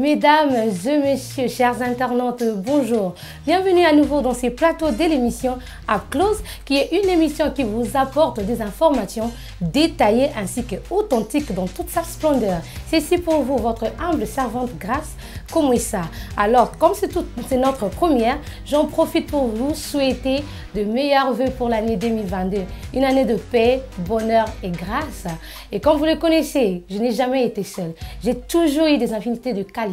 Mesdames et messieurs, chers internautes, bonjour. Bienvenue à nouveau dans ces plateaux de l'émission Up Close, qui est une émission qui vous apporte des informations détaillées ainsi qu'authentiques dans toute sa splendeur. C'est ici pour vous, votre humble servante Grace Komwessa. Alors, comme c'est notre première, j'en profite pour vous souhaiter de meilleurs vœux pour l'année 2022. Une année de paix, bonheur et grâce. Et comme vous le connaissez, je n'ai jamais été seule. J'ai toujours eu des infinités de qualité.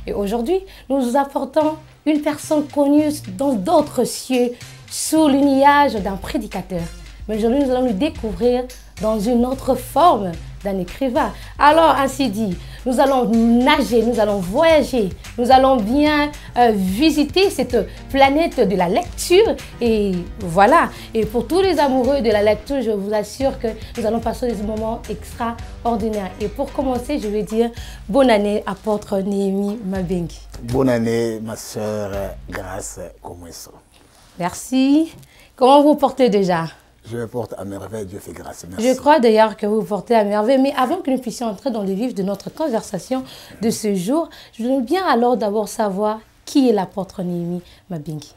Et aujourd'hui, nous vous apportons une personne connue dans d'autres cieux, sous le nuage d'un prédicateur. Mais aujourd'hui, nous allons nous découvrir dans une autre forme d'un écrivain. Alors, ainsi dit, nous allons nager, nous allons voyager, nous allons bien visiter cette planète de la lecture. Et voilà, et pour tous les amoureux de la lecture, je vous assure que nous allons passer des moments extraordinaires. Et pour commencer, je vais dire bonne année, apôtre Néhémie Mabengi. Bonne année, ma sœur Grace Komwessa. Merci. Comment vous portez déjà? Je me porte à merveille, Dieu fait grâce. Merci. Je crois d'ailleurs que vous vous portez à merveille. Mais avant que nous puissions entrer dans le vif de notre conversation de ce jour, je voudrais bien alors d'abord savoir qui est l'apôtre Néhémie Mabengi.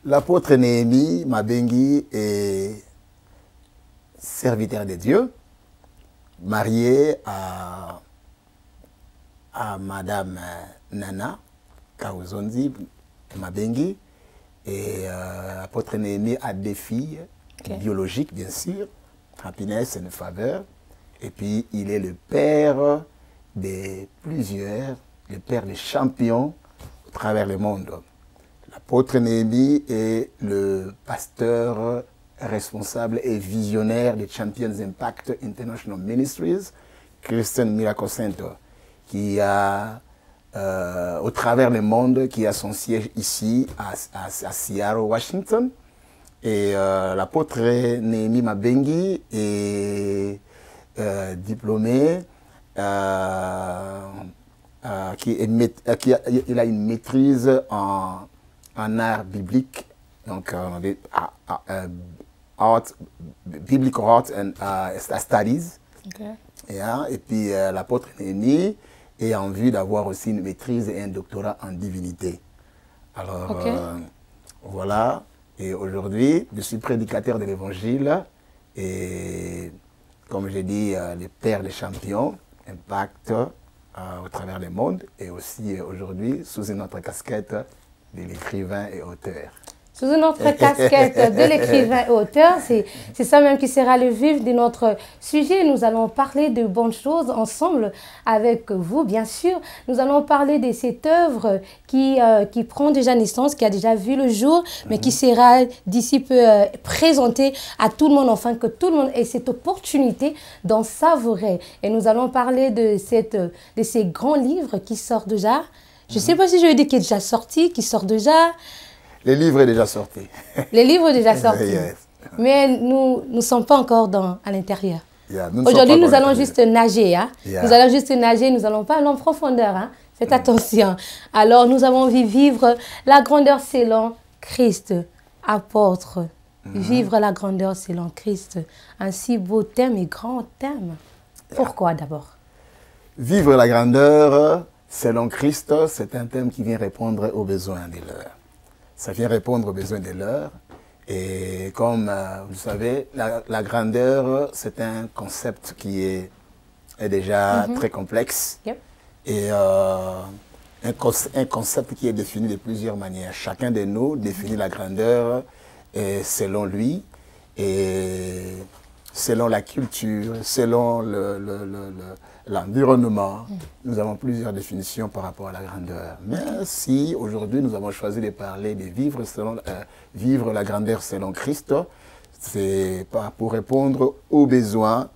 L'apôtre Néhémie Mabengi est serviteur de Dieu, marié à Madame Nana Kaouzonzi Mabengi. Et l'apôtre Néhémie a des filles. Biologique, bien sûr, Happiness et Faveur. Et puis, il est le père des plusieurs, le père des champions à travers le monde. L'apôtre Néhémie est le pasteur responsable et visionnaire des Champions Impact International Ministries, Christian Miracle Center, qui a, au travers le monde, qui a son siège ici à Seattle, Washington. Et l'apôtre Néhémie Mabengi est diplômé, il a une maîtrise en art biblique, donc Biblical Art and Studies. Okay. Et puis l'apôtre Néhémie est en vue d'avoir aussi une maîtrise et un doctorat en divinité. Alors voilà. Et aujourd'hui, je suis prédicateur de l'Évangile et, comme j'ai dit, le père des champions, Impact au travers du monde et aussi aujourd'hui sous une autre casquette de l'écrivain et auteur. Sous une autre casquette de l'écrivain et auteur, c'est ça même qui sera le vif de notre sujet. Nous allons parler de bonnes choses ensemble avec vous, bien sûr. Nous allons parler de cette œuvre qui prend déjà naissance, qui a déjà vu le jour, mais qui sera d'ici peu présentée à tout le monde, afin que tout le monde ait cette opportunité d'en savourer. Et nous allons parler de ces grands livres qui sortent déjà. Je ne sais pas si je veux dire qu'il est déjà sorti, qui sort déjà. Le livre est déjà sorti. Le livre est déjà sorti. Yes. Mais nous ne sommes pas encore à l'intérieur. Yeah, aujourd'hui, nous allons juste nager. Hein? Yeah. Nous allons juste nager, nous n'allons pas aller en profondeur. Hein? Faites attention. Alors, nous avons envie de vivre la grandeur selon Christ, apôtre. Vivre la grandeur selon Christ. Un si beau thème et grand thème. Pourquoi d'abord? Vivre la grandeur selon Christ, c'est un thème qui vient répondre aux besoins de l'heure. Ça vient répondre aux besoins de l'heure. Et comme vous savez, la grandeur, c'est un concept qui est déjà très complexe. Yep. Et un concept qui est défini de plusieurs manières. Chacun de nous définit la grandeur selon lui, et selon la culture, selon l'environnement. Nous avons plusieurs définitions par rapport à la grandeur. Mais si aujourd'hui nous avons choisi de parler de vivre la grandeur selon Christ, c'est pour répondre aux besoins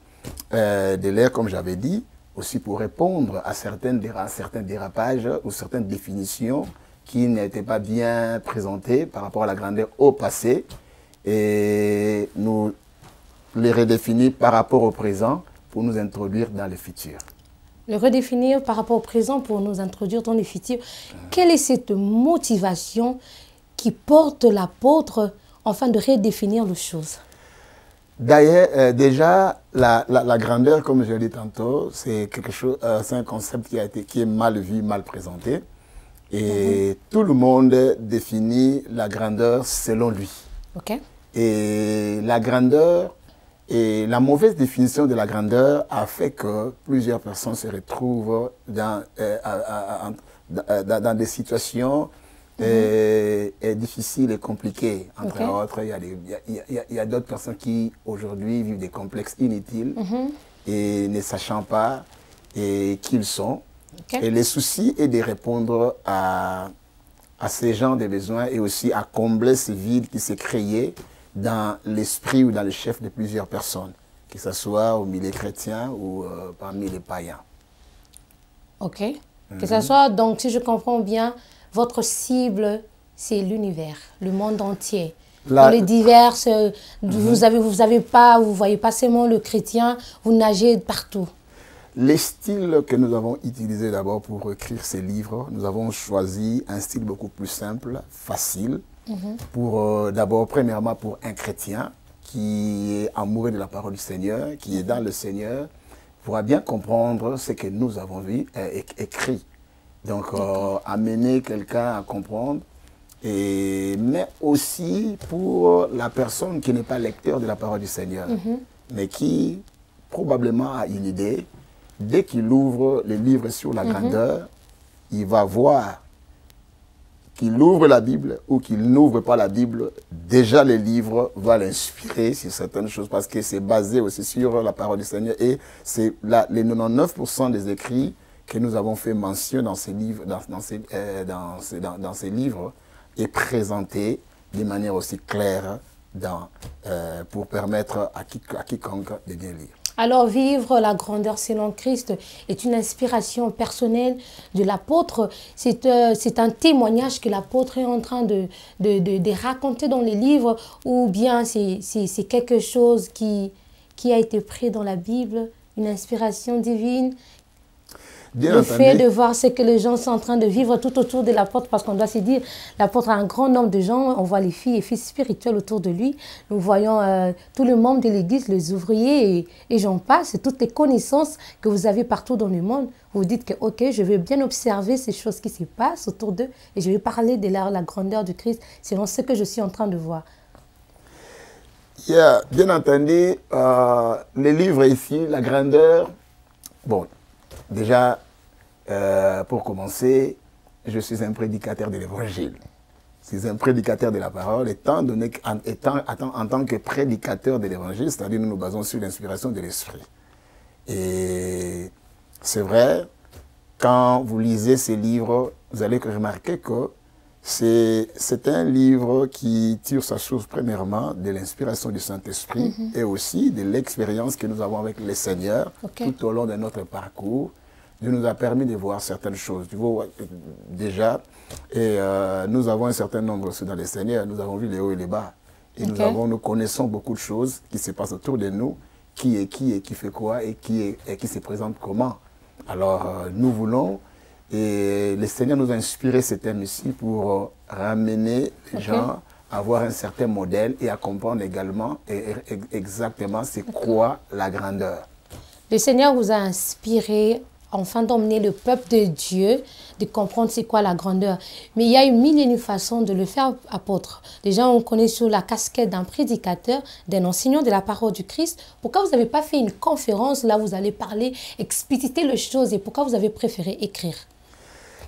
de l'ère, comme j'avais dit, aussi pour répondre à certains dérapages ou certaines définitions qui n'étaient pas bien présentées par rapport à la grandeur au passé, et nous les redéfinir par rapport au présent pour nous introduire dans le futur. Le redéfinir par rapport au présent pour nous introduire dans le futur. Quelle est cette motivation qui porte l'apôtre afin de redéfinir les choses? D'ailleurs, déjà, la grandeur, comme je l'ai dit tantôt, c'est quelque chose, c'est un concept qui est mal vu, mal présenté. Et tout le monde définit la grandeur selon lui. Ok. Et la grandeur, et la mauvaise définition de la grandeur a fait que plusieurs personnes se retrouvent dans des situations difficiles et compliquées. Entre autres, il y a d'autres personnes qui aujourd'hui vivent des complexes inutiles et ne sachant pas qui ils sont. Et le souci est de répondre à ces genres de besoins et aussi à combler ce vide qui s'est créé dans l'esprit ou dans le chef de plusieurs personnes, que ce soit au milieu chrétien ou parmi les païens. Ok. Que ce soit, donc, si je comprends bien, votre cible, c'est l'univers, le monde entier. Dans les diverses, vous voyez pas seulement le chrétien, vous nagez partout. Les styles que nous avons utilisés d'abord pour écrire ces livres, nous avons choisi un style beaucoup plus simple, facile, pour d'abord, premièrement, pour un chrétien qui est amoureux de la parole du Seigneur, qui est dans le Seigneur, pourra bien comprendre ce que nous avons vu écrit. Donc, amener quelqu'un à comprendre, mais aussi pour la personne qui n'est pas lecteur de la parole du Seigneur, mais qui probablement a une idée. Dès qu'il ouvre le livre sur la grandeur, il va voir qu'il ouvre la Bible ou qu'il n'ouvre pas la Bible. Déjà, le livre va l'inspirer sur certaines choses parce que c'est basé aussi sur la parole du Seigneur. Et c'est les 99% des écrits que nous avons fait mention dans ces livres, dans ces livres est présenté de manière aussi claire pour permettre à quiconque de bien lire. Alors, vivre la grandeur selon Christ est une inspiration personnelle de l'apôtre. C'est un témoignage que l'apôtre est en train de raconter dans les livres, ou bien c'est quelque chose qui a été pris dans la Bible, une inspiration divine. Le fait de voir ce que les gens sont en train de vivre tout autour de l'apôtre, parce qu'on doit se dire, l'apôtre a un grand nombre de gens, on voit les filles et fils spirituels autour de lui, nous voyons tous les membres de l'église, les ouvriers et j'en passe, toutes les connaissances que vous avez partout dans le monde. Vous dites que ok, je vais bien observer ces choses qui se passent autour d'eux et je vais parler de la grandeur du Christ selon ce que je suis en train de voir. Bien entendu, les livres ici, la grandeur, bon, déjà, pour commencer, je suis un prédicateur de l'évangile. Je suis un prédicateur de la parole, en tant que prédicateur de l'évangile, c'est-à-dire nous nous basons sur l'inspiration de l'esprit. Et c'est vrai, quand vous lisez ces livres, vous allez remarquer que c'est un livre qui tire sa source premièrement de l'inspiration du Saint-Esprit et aussi de l'expérience que nous avons avec le Seigneur tout au long de notre parcours. Dieu nous a permis de voir certaines choses. Tu vois, déjà, et nous avons un certain nombre aussi dans le Seigneur. Nous avons vu les hauts et les bas. Et nous connaissons beaucoup de choses qui se passent autour de nous, qui est qui et qui fait quoi et qui se présente comment. Alors, nous voulons, et le Seigneur nous a inspiré ce thème ici pour ramener les gens à avoir un certain modèle et à comprendre également exactement c'est quoi la grandeur. Le Seigneur vous a inspiré enfin d'emmener le peuple de Dieu, de comprendre c'est quoi la grandeur. Mais il y a une mille et une façons de le faire, apôtre. Déjà, on connaît sous la casquette d'un prédicateur, d'un enseignant de la parole du Christ. Pourquoi vous n'avez pas fait une conférence, là vous allez parler, expliciter les choses, et pourquoi vous avez préféré écrire?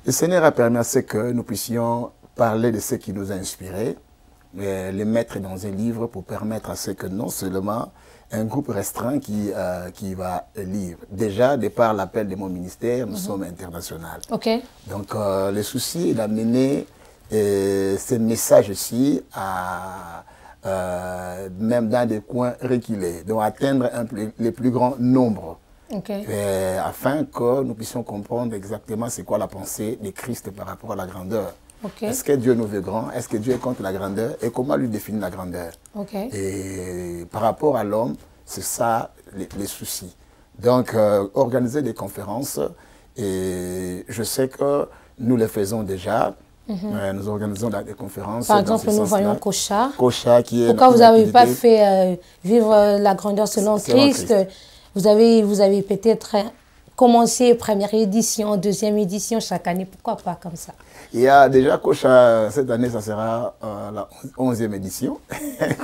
Le Seigneur a permis à ce que nous puissions parler de ce qui nous a inspirés, les mettre dans un livre pour permettre à ce que non seulement un groupe restreint qui va lire. Déjà, de par l'appel de mon ministère, nous sommes internationaux. Donc, le souci est d'amener ces messages-ci même dans des coins reculés, donc atteindre les plus grands nombres. Afin que nous puissions comprendre exactement c'est quoi la pensée de Christ par rapport à la grandeur. Est-ce que Dieu nous veut grand? Est-ce que Dieu est contre la grandeur? Et comment lui définir la grandeur? Et par rapport à l'homme, c'est ça les soucis. Donc, organiser des conférences, et je sais que nous les faisons déjà, Nous organisons des conférences. Par exemple, nous voyons Kocha. Kocha qui est... Pourquoi vous n'avez pas fait vivre la grandeur selon Christ? Vous avez peut-être commencé première édition, deuxième édition chaque année. Pourquoi pas comme ça? Il y a déjà Kocha, cette année, ça sera la 11e édition,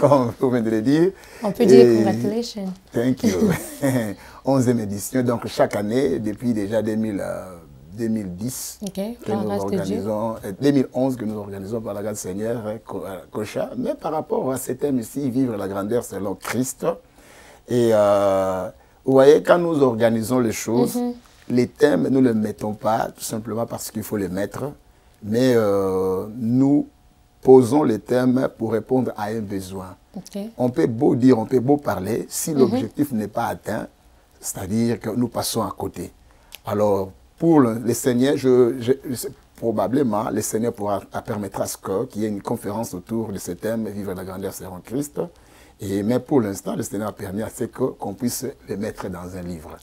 comme vous venez de le dire. On peut dire congratulations. Thank you. 11e édition, donc chaque année, depuis déjà 2010, que nous organisons, 2011 que nous organisons par la grâce du Seigneur, Kocha. Mais par rapport à ce thème ici, vivre la grandeur selon Christ. Et vous voyez, quand nous organisons les choses, les thèmes, nous ne les mettons pas, tout simplement parce qu'il faut les mettre. Mais nous posons les thèmes pour répondre à un besoin. On peut beau dire, on peut beau parler, si l'objectif n'est pas atteint, c'est-à-dire que nous passons à côté. Alors, pour le Seigneur, probablement, le Seigneur permettra qu'il y ait une conférence autour de ce thème, vivre la grandeur selon Christ. Mais pour l'instant, le Seigneur a permis à ce qu'on puisse le mettre dans un livre.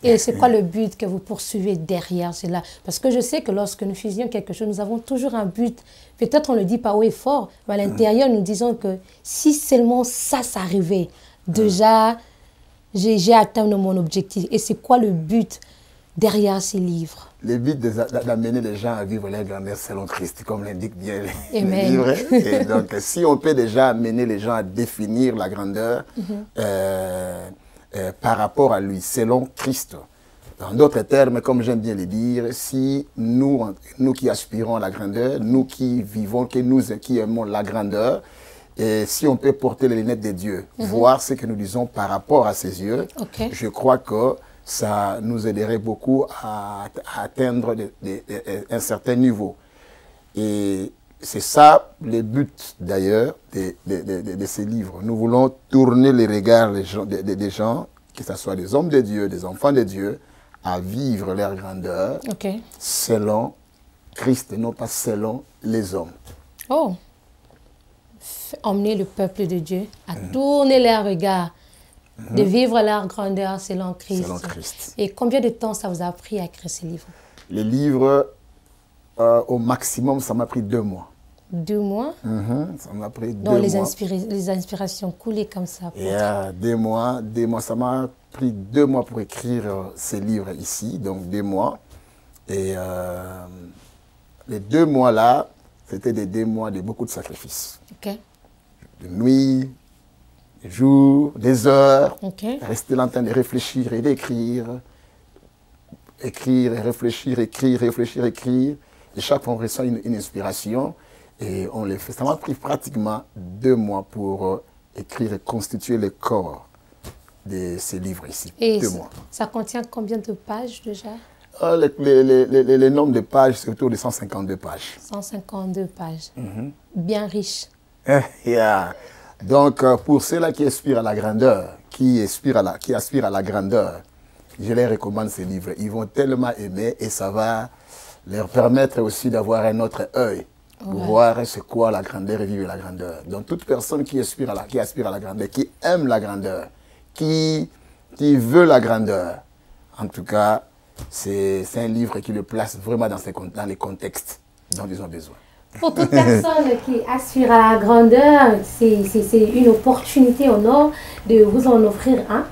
Et c'est quoi le but que vous poursuivez derrière cela? Parce que je sais que lorsque nous faisions quelque chose, nous avons toujours un but. Peut-être on ne le dit pas haut et fort, mais à l'intérieur, nous disons que si seulement ça s'arrivait, déjà, j'ai atteint mon objectif. Et c'est quoi le but derrière ces livres? Le but d'amener les gens à vivre la grandeur selon Christ, comme l'indique bien les Amen. livres. Et donc, si on peut déjà amener les gens à définir la grandeur, par rapport à lui, selon Christ. En d'autres termes, comme j'aime bien le dire, si nous qui aspirons à la grandeur, nous qui vivons, qui aimons la grandeur, et si on peut porter les lunettes de Dieu, voir ce que nous disons par rapport à ses yeux, je crois que ça nous aiderait beaucoup à atteindre un certain niveau. Et c'est ça le but d'ailleurs de ces livres. Nous voulons tourner les regards des gens, que ce soit des hommes de Dieu, des enfants de Dieu, à vivre leur grandeur selon Christ, non pas selon les hommes. Oh, emmener le peuple de Dieu à tourner leur regard, de vivre leur grandeur selon Christ. Selon Christ. Et combien de temps ça vous a pris à écrire ces livres? Les livres, au maximum, ça m'a pris 2 mois. 2 mois? Ça m'a pris 2 mois. Les inspirations coulaient comme ça. 2 mois. Ça m'a pris 2 mois pour écrire ces livres ici, donc 2 mois. Et les 2 mois-là, c'était des 2 mois de beaucoup de sacrifices. De nuit, des jours, des heures. Rester là en train de réfléchir et d'écrire. Écrire et réfléchir, écrire, réfléchir, écrire. Et chaque fois, on ressent une inspiration. Et on les fait. Ça m'a pris pratiquement 2 mois pour écrire et constituer le corps de ces livres ici. Et 2 mois. Ça contient combien de pages déjà? Le nombre de pages, c'est autour de 152 pages. 152 pages. Bien riche. Donc, pour ceux-là qui aspirent à la grandeur, qui aspirent à la grandeur, je les recommande ces livres. Ils vont tellement aimer et ça va leur permettre aussi d'avoir un autre œil. Pour voir c'est quoi la grandeur et vivre la grandeur. Donc toute personne qui aspire à la grandeur, qui aime la grandeur, qui veut la grandeur, en tout cas, c'est un livre qui le place vraiment dans les contextes dont ils ont besoin. Pour toute personne qui aspire à la grandeur, c'est une opportunité en or de vous en offrir un.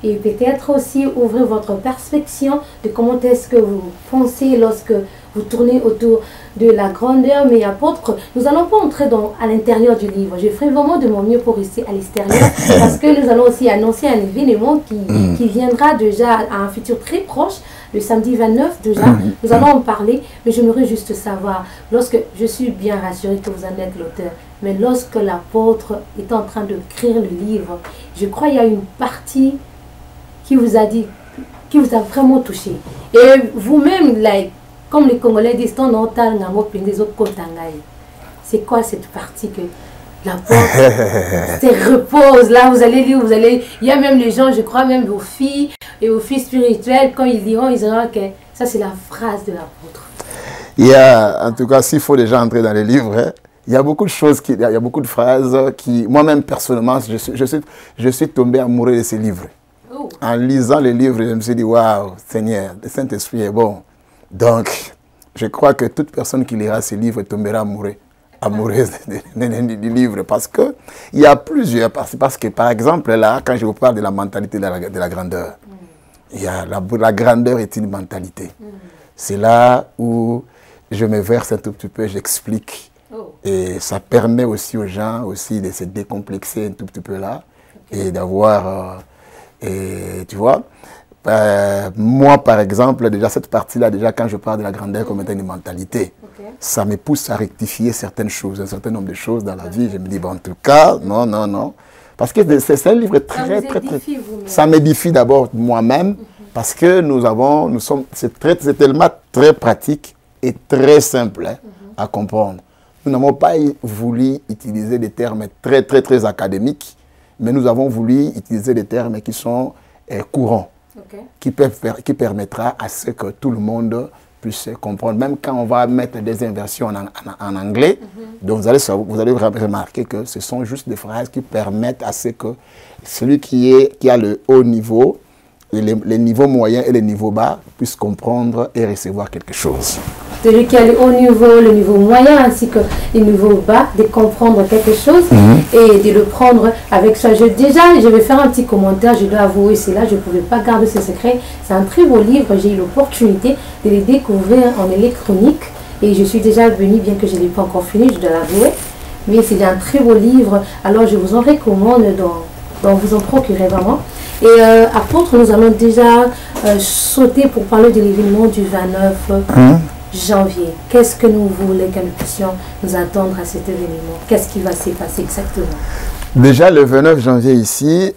Et peut-être aussi ouvrir votre perspective de comment est-ce que vous pensez lorsque vous tournez autour de la grandeur. Mais apôtre, nous n'allons pas entrer à l'intérieur du livre. Je ferai vraiment de mon mieux pour rester à l'extérieur parce que nous allons aussi annoncer un événement qui viendra déjà à un futur très proche, le samedi 29 déjà. Nous allons en parler, mais j'aimerais juste savoir, lorsque je suis bien rassurée que vous en êtes l'auteur, mais lorsque l'apôtre est en train d'écrire le livre, je crois qu'il y a une partie qui vous a dit, qui vous a vraiment touché. Et vous-même, comme les Congolais disent, c'est quoi cette partie que l'apôtre se repose? Là, vous allez lire, il y a même les gens, je crois même vos filles et vos filles spirituelles, quand ils diront que ça c'est la phrase de l'apôtre. Il y a, en tout cas, s'il faut déjà entrer dans les livres, il y a beaucoup de choses, il y a beaucoup de phrases qui, moi-même personnellement, je suis tombé amoureux de ces livres. En lisant les livres, je me suis dit, waouh, Seigneur, le Saint-Esprit est bon. Donc, je crois que toute personne qui lira ce livre tombera amoureuse du livre, parce qu'il y a plusieurs, parce que par exemple là, quand je vous parle de la mentalité de la grandeur, il y a la grandeur est une mentalité. C'est là où je me verse un tout petit peu, j'explique. Et ça permet aussi aux gens aussi de se décomplexer un tout petit peu là et d'avoir, tu vois, moi par exemple, déjà cette partie-là, déjà quand je parle de la grandeur comme étant une mentalité, ça me pousse à rectifier certaines choses, un certain nombre de choses dans la vie. Je me dis, bon, en tout cas, non, non, non. Parce que c'est un livre très, ça m'édifie d'abord moi-même, parce que c'est tellement très pratique et très simple à comprendre. Nous n'avons pas voulu utiliser des termes très, très, très académiques, mais nous avons voulu utiliser des termes qui sont courants, qui permettra à ce que tout le monde puisse comprendre. Même quand on va mettre des inversions en anglais, donc vous allez remarquer que ce sont juste des phrases qui permettent à ce que celui qui a le haut niveau, les niveaux moyens et les niveaux bas puissent comprendre et recevoir quelque chose. Celui qui a le haut niveau, le niveau moyen ainsi que le niveau bas, de comprendre quelque chose et de le prendre avec soi. Déjà, je vais faire un petit commentaire, je dois avouer, c'est là, je ne pouvais pas garder ce secret. C'est un très beau livre, j'ai eu l'opportunité de le découvrir en électronique et je suis déjà venue, bien que je ne l'ai pas encore fini, je dois l'avouer. Mais c'est un très beau livre, alors je vous en recommande d'en vous en procurer vraiment. Et apôtre, nous allons déjà sauter pour parler de l'événement du 29 janvier. Qu'est-ce que nous voulons que nous puissions nous attendre à cet événement? Qu'est-ce qui va se passer exactement? Déjà, le 29 janvier ici,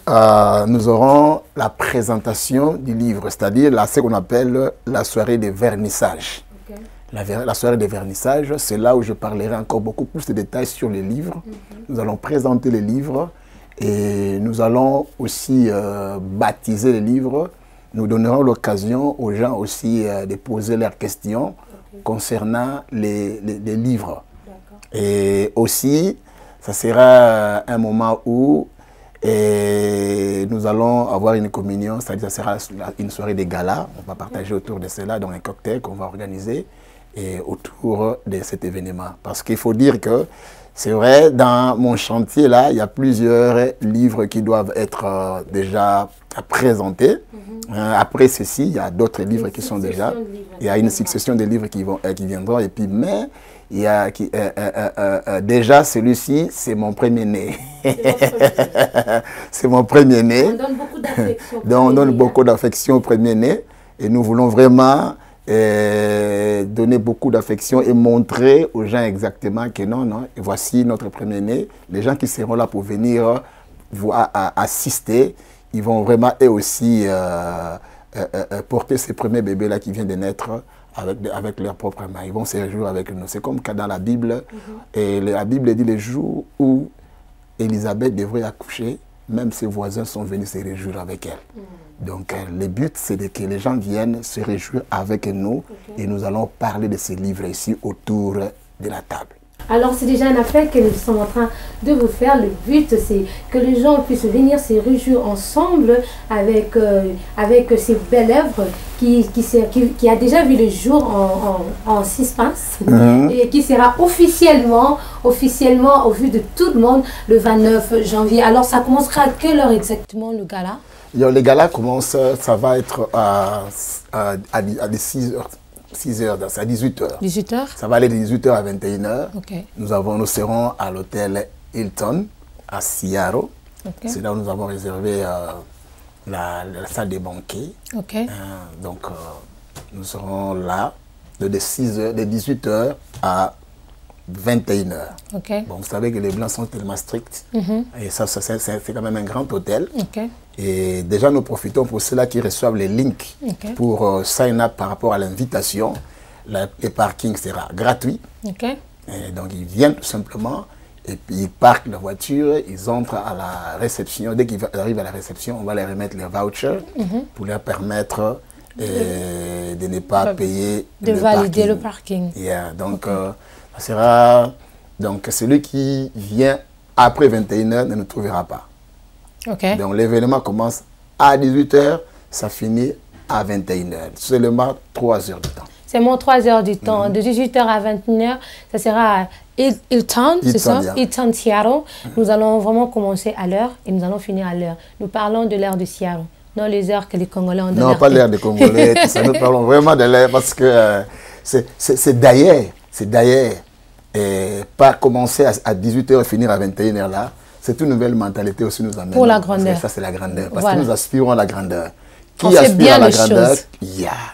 nous aurons la présentation du livre, c'est-à-dire ce qu'on appelle la soirée de vernissage. La soirée de vernissage, c'est là où je parlerai encore beaucoup plus de détails sur les livres. Nous allons présenter les livres et nous allons aussi baptiser les livres. Nous donnerons l'occasion aux gens aussi de poser leurs questions concernant les livres. Et aussi, ça sera un moment où nous allons avoir une communion, c'est-à-dire ça sera une soirée de gala. On va partager autour de cela, donc un cocktail qu'on va organiser autour de cet événement. Parce qu'il faut dire que c'est vrai, dans mon chantier là, il y a plusieurs livres qui doivent être déjà présentés. Après ceci, il y a d'autres livres qui sont déjà. Il y a une succession de livres qui viendront. Et puis, mais il y a déjà celui-ci, c'est mon premier-né. C'est mon premier-né. On donne beaucoup d'affection. On donne beaucoup d'affection au premier-né. Et nous voulons vraiment donner beaucoup d'affection et montrer aux gens exactement que non, non, et voici notre premier-né. Les gens qui seront là pour venir assister, ils vont vraiment eux aussi porter ces premiers bébés-là qui viennent de naître avec leurs propres mains. Ils vont se réjouir avec nous. C'est comme dans la Bible, et la Bible dit les jours où Élisabeth devrait accoucher, même ses voisins sont venus se réjouir avec elle. Donc le but, c'est que les gens viennent se réjouir avec nous et nous allons parler de ces livres ici autour de la table. Alors c'est déjà un appel que nous sommes en train de vous faire. Le but, c'est que les gens puissent venir se réjouir ensemble avec ces belles œuvres qui a déjà vu le jour en suspense et qui sera officiellement au vu de tout le monde le 29 janvier. Alors ça commencera à quelle heure exactement le gala? Le gala commence, ça va être à 6 heures. 6h, c'est à 18h. 18h? Ça va aller de 18h à 21h. Nous serons à l'hôtel Hilton à Siaro. C'est là où nous avons réservé la salle des banquets. Donc, nous serons là de 18h à 21h. Bon, vous savez que les Blancs sont tellement stricts. Et ça c'est quand même un grand hôtel. Et déjà, nous profitons pour ceux-là qui reçoivent les links pour sign up par rapport à l'invitation. Le parking sera gratuit. Et donc, ils viennent tout simplement et puis ils parquent la voiture, ils entrent à la réception. Dès qu'ils arrivent à la réception, on va leur remettre les vouchers pour leur permettre de ne pas payer de valider le parking. Donc, ça sera... Donc, celui qui vient après 21h ne nous trouvera pas. Donc l'événement commence à 18h, ça finit à 21h. Seulement 3 heures de temps. seulement 3 heures du temps. De 18h à 21h, ça sera à Hilton, c'est ça? Hilton, Seattle. Nous allons vraiment commencer à l'heure et nous allons finir à l'heure. Nous parlons de l'heure de Seattle, non les heures que les Congolais ont donné. Non, pas l'heure des Congolais, tout ça. Nous parlons vraiment de l'heure parce que c'est d'ailleurs, pas commencer à 18h et finir à 21h là. C'est une nouvelle mentalité aussi nous amène. Pour la grandeur. Ça, c'est la grandeur. Parce que nous aspirons à la grandeur. Qui aspire à la grandeur,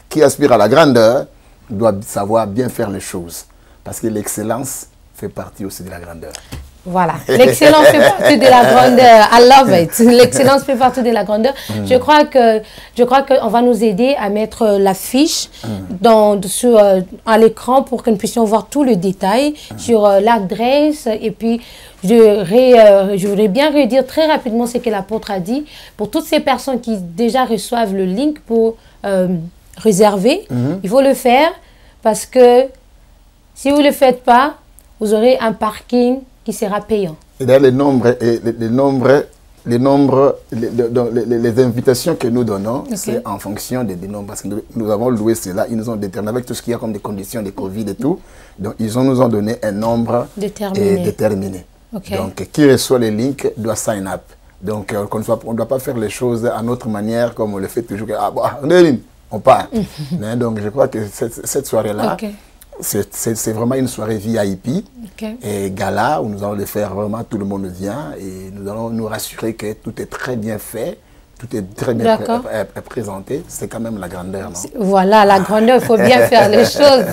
qui aspire à la grandeur doit savoir bien faire les choses. Parce que l'excellence fait partie aussi de la grandeur. Voilà, l'excellence fait partie de la grandeur. I love it. L'excellence fait partie de la grandeur. Je crois qu'on va nous aider à mettre l'affiche à l'écran pour que nous puissions voir tout le détail sur l'adresse. Et puis, je voudrais bien redire très rapidement ce que l'apôtre a dit. Pour toutes ces personnes qui déjà reçoivent le link pour réserver, il faut le faire parce que si vous ne le faites pas, vous aurez un parking qui sera payant. Et d'ailleurs, les invitations que nous donnons, c'est en fonction des nombres. Parce que nous avons loué cela, ils nous ont déterminé avec tout ce qu'il y a comme des conditions de Covid et tout. Donc, nous ont donné un nombre déterminé. Donc, qui reçoit les links doit sign up. Donc, on ne doit pas faire les choses à notre manière comme on le fait toujours. Ah, bon, on part. Donc, je crois que cette soirée-là, c'est vraiment une soirée VIP et gala où nous allons le faire vraiment, tout le monde vient et nous allons nous rassurer que tout est très bien fait, tout est très bien présenté. C'est quand même la grandeur, non? Voilà, la grandeur, il faut bien faire les choses.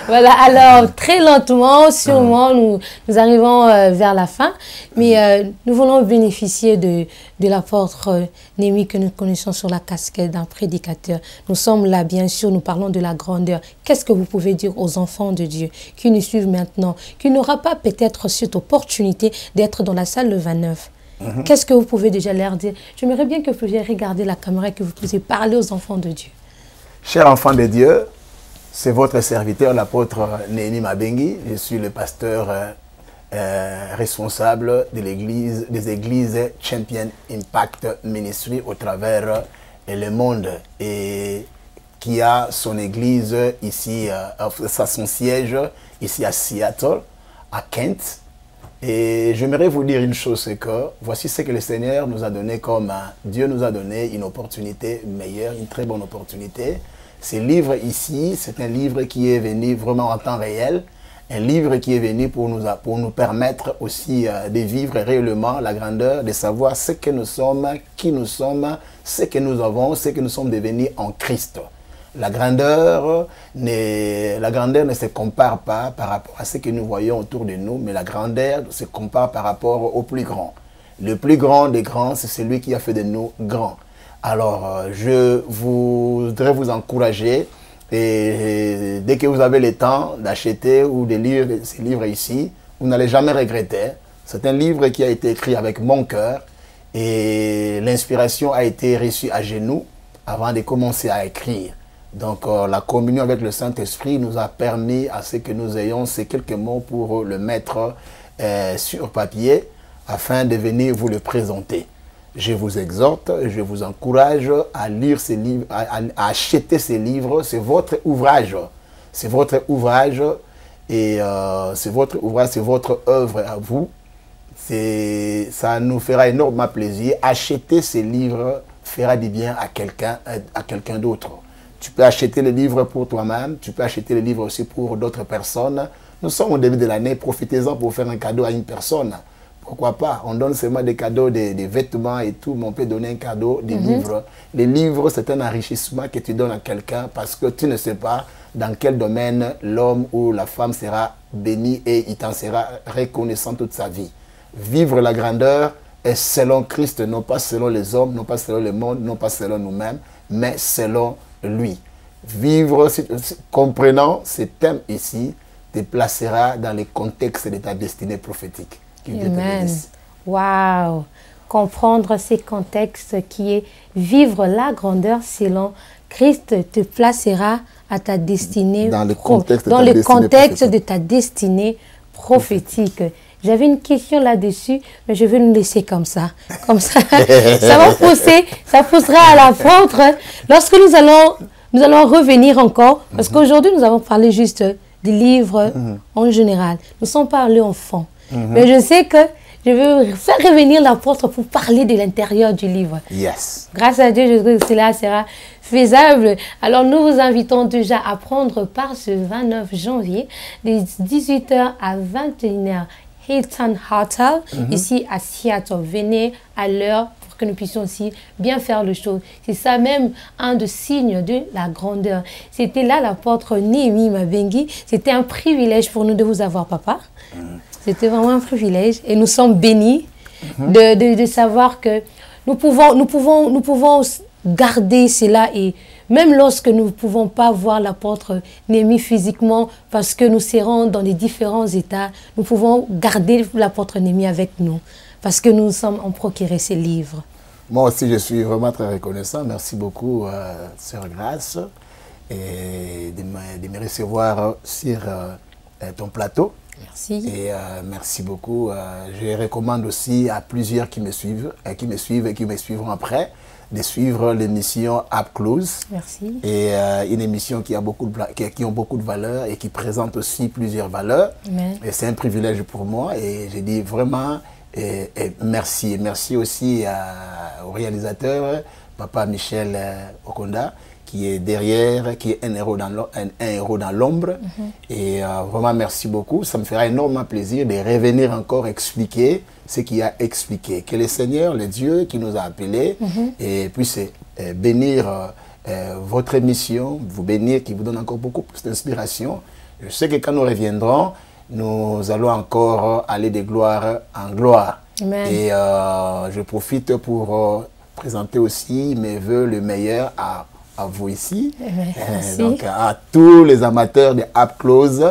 Voilà, alors très lentement, sûrement, nous arrivons vers la fin, mais nous voulons bénéficier de l'apôtre Némi que nous connaissons sur la casquette d'un prédicateur. Nous sommes là, bien sûr, nous parlons de la grandeur. Qu'est-ce que vous pouvez dire aux enfants de Dieu qui nous suivent maintenant, qui n'aura pas peut-être cette opportunité d'être dans la salle le 29? Qu'est-ce que vous pouvez déjà leur dire? J'aimerais bien que vous puissiez regarder la caméra et que vous puissiez parler aux enfants de Dieu. Chers enfants de Dieu, c'est votre serviteur, l'apôtre Némi Mabengi. Je suis le pasteur responsable des églises Champion Impact Ministry au travers le monde et qui a son église ici, son siège ici à Seattle, à Kent. Et j'aimerais vous dire une chose, c'est que voici ce que le Seigneur nous a donné comme Dieu nous a donné une opportunité meilleure, une très bonne opportunité. Ce livre ici, c'est un livre qui est venu vraiment en temps réel, un livre qui est venu pour nous permettre aussi de vivre réellement la grandeur, de savoir ce que nous sommes, qui nous sommes, ce que nous avons, ce que nous sommes devenus en Christ. La grandeur ne se compare pas par rapport à ce que nous voyons autour de nous, mais la grandeur se compare par rapport au plus grand. Le plus grand des grands, c'est celui qui a fait de nous grands. Alors, je voudrais vous encourager, et dès que vous avez le temps d'acheter ou de lire ces livres ici, vous n'allez jamais regretter. C'est un livre qui a été écrit avec mon cœur et l'inspiration a été reçue à genoux avant de commencer à écrire. Donc, la communion avec le Saint-Esprit nous a permis à ce que nous ayons ces quelques mots pour le mettre sur papier afin de venir vous le présenter. Je vous exhorte, je vous encourage à lire ces livres, à acheter ces livres. C'est votre ouvrage. C'est votre ouvrage et c'est votre ouvrage, c'est votre œuvre à vous. Ça nous fera énormément plaisir. Acheter ces livres fera du bien à quelqu'un d'autre. Tu peux acheter les livres pour toi-même, tu peux acheter les livres aussi pour d'autres personnes. Nous sommes au début de l'année, profitez-en pour faire un cadeau à une personne. Pourquoi pas? On donne seulement des cadeaux, des vêtements et tout, mais on peut donner un cadeau, des livres. Les livres, c'est un enrichissement que tu donnes à quelqu'un parce que tu ne sais pas dans quel domaine l'homme ou la femme sera béni et il t'en sera reconnaissant toute sa vie. Vivre la grandeur est selon Christ, non pas selon les hommes, non pas selon le monde, non pas selon nous-mêmes, mais selon lui. Vivre, comprenant ces thèmes ici, te placera dans le contexte de ta destinée prophétique. Amen. Wow. Comprendre ces contextes qui est vivre la grandeur selon Christ te placera à ta destinée dans le contexte de ta destinée prophétique. J'avais une question là-dessus, mais je vais nous laisser comme ça. Comme ça, ça poussera à l'apôtre. Lorsque nous allons nous allons revenir encore, parce qu'aujourd'hui, nous avons parlé juste des livres en général. Nous sommes parlé enfants. Mais je sais que je vais faire revenir l'apôtre pour parler de l'intérieur du livre. Yes. Grâce à Dieu, je sais que cela sera faisable. Alors, nous vous invitons déjà à prendre part ce 29 janvier, de 18h à 21h, Hilton Hotel, ici à Seattle. Venez à l'heure pour que nous puissions aussi bien faire le show. C'est ça même un des signes de la grandeur. C'était là l'apôtre Néhémie Mabengi. C'était un privilège pour nous de vous avoir, papa. C'était vraiment un privilège. Et nous sommes bénis de savoir que nous pouvons garder cela. Et même lorsque nous ne pouvons pas voir l'apôtre Néhémie physiquement, parce que nous serons dans les différents états, nous pouvons garder l'apôtre Néhémie avec nous. Parce que nous sommes en procuré ces livres. Moi aussi, je suis vraiment très reconnaissant. Merci beaucoup, Sœur Grâce, et de me recevoir sur ton plateau. Merci. Et merci beaucoup. Je recommande aussi à plusieurs qui me suivent et qui me suivront après, de suivre l'émission Up Close. Merci. Et une émission qui a beaucoup de valeur et qui présente aussi plusieurs valeurs. Amen. Et c'est un privilège pour moi. Et je dis vraiment merci. Merci aussi au réalisateur, Papa Michel Okonda, qui est derrière, qui est un héros dans l'ombre. Et vraiment, merci beaucoup. Ça me fera énormément plaisir de revenir encore expliquer ce qu'il a expliqué. Que le Seigneur, le Dieu qui nous a appelés, et puisse bénir votre émission, vous bénir, qui vous donne encore beaucoup plus d'inspiration. Je sais que quand nous reviendrons, nous allons encore aller de gloire en gloire. Amen. Et je profite pour présenter aussi mes voeux le meilleur à vous ici. Donc à tous les amateurs de Up Close,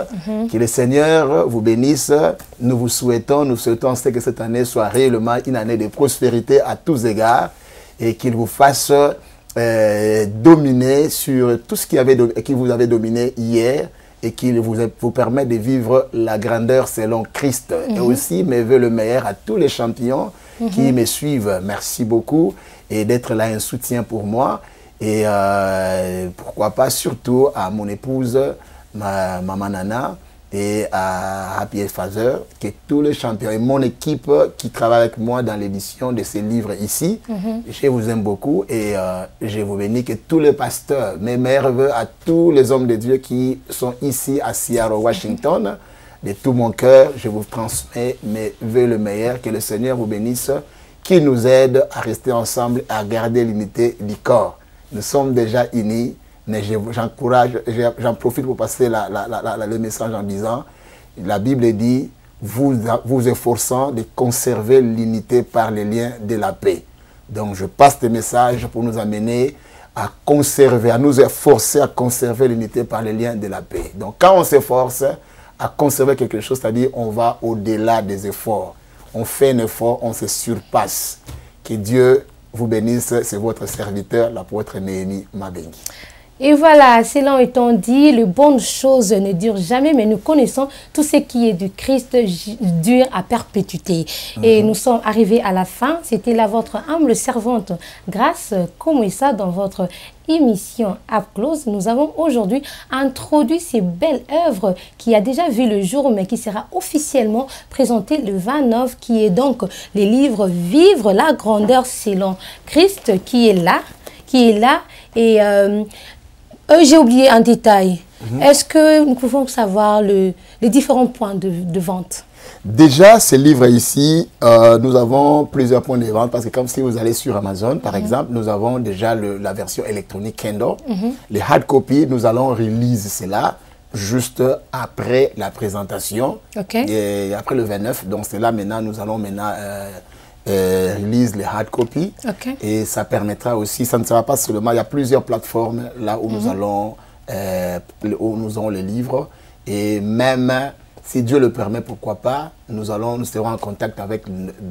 que le Seigneur vous bénisse. Nous souhaitons que cette année soit réellement une année de prospérité à tous égards et qu'il vous fasse dominer sur tout ce qui vous avait dominé hier et qu'il vous permet de vivre la grandeur selon Christ. Et aussi mes voeux le meilleur à tous les champions qui me suivent. Merci beaucoup et d'être là un soutien pour moi. Et pourquoi pas surtout à mon épouse, Maman Nana, et à Happy Father, que tous les champions et mon équipe qui travaille avec moi dans l'édition de ces livres ici. Je vous aime beaucoup et je vous bénis, que tous les pasteurs, mes meilleurs vœux à tous les hommes de Dieu qui sont ici à Seattle, Washington. De tout mon cœur, je vous transmets mes vœux le meilleur, que le Seigneur vous bénisse, qu'il nous aide à rester ensemble, à garder l'unité du corps. Nous sommes déjà unis, mais j'en profite pour passer le message en disant, la Bible dit, vous efforçant de conserver l'unité par les liens de la paix. Donc je passe des messages pour nous amener à conserver, à nous efforcer à conserver l'unité par les liens de la paix. Donc quand on s'efforce à conserver quelque chose, c'est-à-dire on va au-delà des efforts. On fait un effort, on se surpasse. Que Dieu vous bénisse, c'est votre serviteur, l'apôtre Néhémie Mabengi. Et voilà, cela étant dit, les bonnes choses ne durent jamais, mais nous connaissons tout ce qui est du Christ dure à perpétuité. Et nous sommes arrivés à la fin. C'était là votre humble servante Grâce Komwessa dans votre émission Up Close. Nous avons aujourd'hui introduit ces belles œuvres qui a déjà vu le jour, mais qui sera officiellement présenté le 29, qui est donc les livres Vivre la grandeur selon Christ, qui est là et j'ai oublié un détail. Est-ce que nous pouvons savoir les différents points de vente? Déjà, ces livres ici, nous avons plusieurs points de vente parce que comme si vous allez sur Amazon, par exemple, nous avons déjà la version électronique Kindle. Les hard copies, nous allons release cela juste après la présentation. Et après le 29. Donc, c'est là maintenant, nous allons release les hard copies. Et ça permettra aussi, ça ne sera pas seulement, il y a plusieurs plateformes là où nous allons, où nous aurons les livres. Et même, si Dieu le permet, pourquoi pas, nous serons en contact avec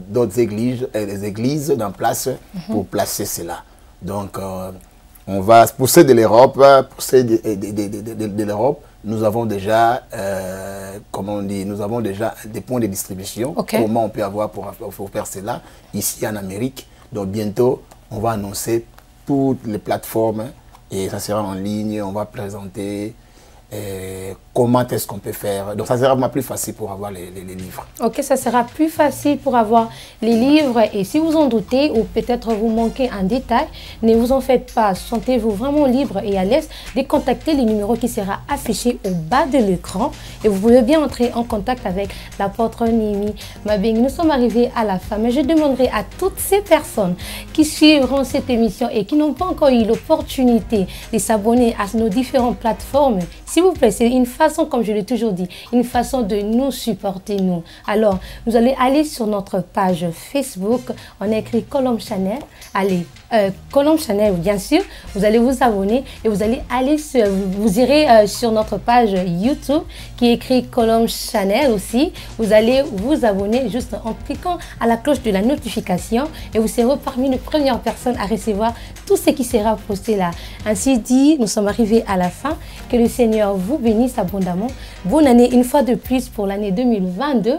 d'autres églises, les églises en place pour placer cela. Donc, on va, pour ceux de l'Europe, nous avons déjà, comment on dit, nous avons déjà des points de distribution. Comment on peut avoir pour faire cela ici en Amérique. Donc bientôt, on va annoncer toutes les plateformes Et ça sera en ligne, on va présenter comment est-ce qu'on peut faire. Donc ça sera vraiment plus facile pour avoir les livres. Ok, ça sera plus facile pour avoir les livres. Et si vous en doutez ou peut-être vous manquez un détail, ne vous en faites pas. Sentez-vous vraiment libre et à l'aise de contacter les numéros qui sera affiché au bas de l'écran. Et vous pouvez bien entrer en contact avec l'apôtre Néhémie Mabeng. Nous sommes arrivés à la fin, mais je demanderai à toutes ces personnes qui suivront cette émission et qui n'ont pas encore eu l'opportunité de s'abonner à nos différentes plateformes. S'il vous plaît, c'est une façon, comme je l'ai toujours dit, une façon de nous supporter, nous. Alors, vous allez aller sur notre page Facebook, on a écrit Colombe Channel. Allez, Colombe Channel, bien sûr, vous allez vous abonner et vous allez aller sur, vous irez sur notre page YouTube qui est écrit Colombe Channel aussi. Vous allez vous abonner juste en cliquant à la cloche de la notification et vous serez parmi les premières personnes à recevoir tout ce qui sera posté là. Ainsi dit, nous sommes arrivés à la fin. Que le Seigneur vous bénisse abondamment. Bonne année une fois de plus pour l'année 2022.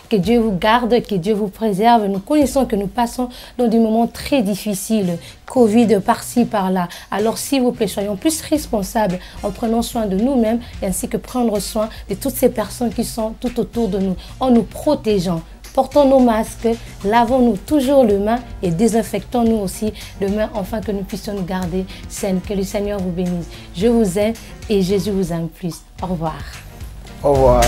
Que Dieu vous garde, que Dieu vous préserve. Nous connaissons que nous passons dans des moments très difficiles. Covid par-ci, par-là. Alors s'il vous plaît, soyons plus responsables en prenant soin de nous-mêmes ainsi que prendre soin de toutes ces personnes qui sont tout autour de nous, en nous protégeant. Portons nos masques, lavons-nous toujours les mains et désinfectons-nous aussi les mains afin que nous puissions nous garder saines. Que le Seigneur vous bénisse. Je vous aime et Jésus vous aime plus. Au revoir. Au revoir.